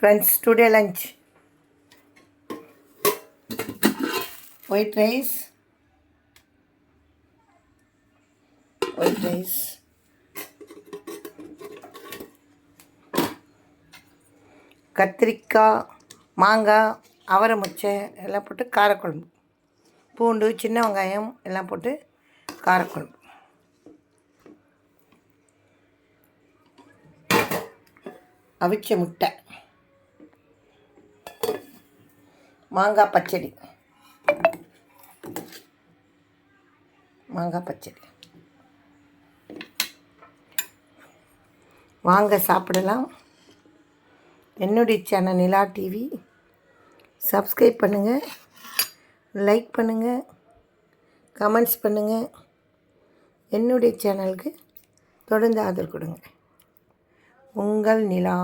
Friends, today lunch white rice, கத்திரிக்காய், மாங்காய், அவரை முச்சை எல்லாம் போட்டு காரக்குழம்பு, பூண்டு, சின்ன வெங்காயம் எல்லாம் போட்டு காரக்குழம்பு, அவிச்ச முட்டை, மாங்காய் பச்சடி, வாங்க சாப்பிடலாம். என்னுடைய சேனல் நிலா டிவி சப்ஸ்கிரைப் பண்ணுங்கள், லைக் பண்ணுங்கள், கமெண்ட்ஸ் பண்ணுங்கள். என்னுடைய சேனலுக்கு தொடர்ந்து ஆதரவு கொடுங்க. உங்கள் நிலா.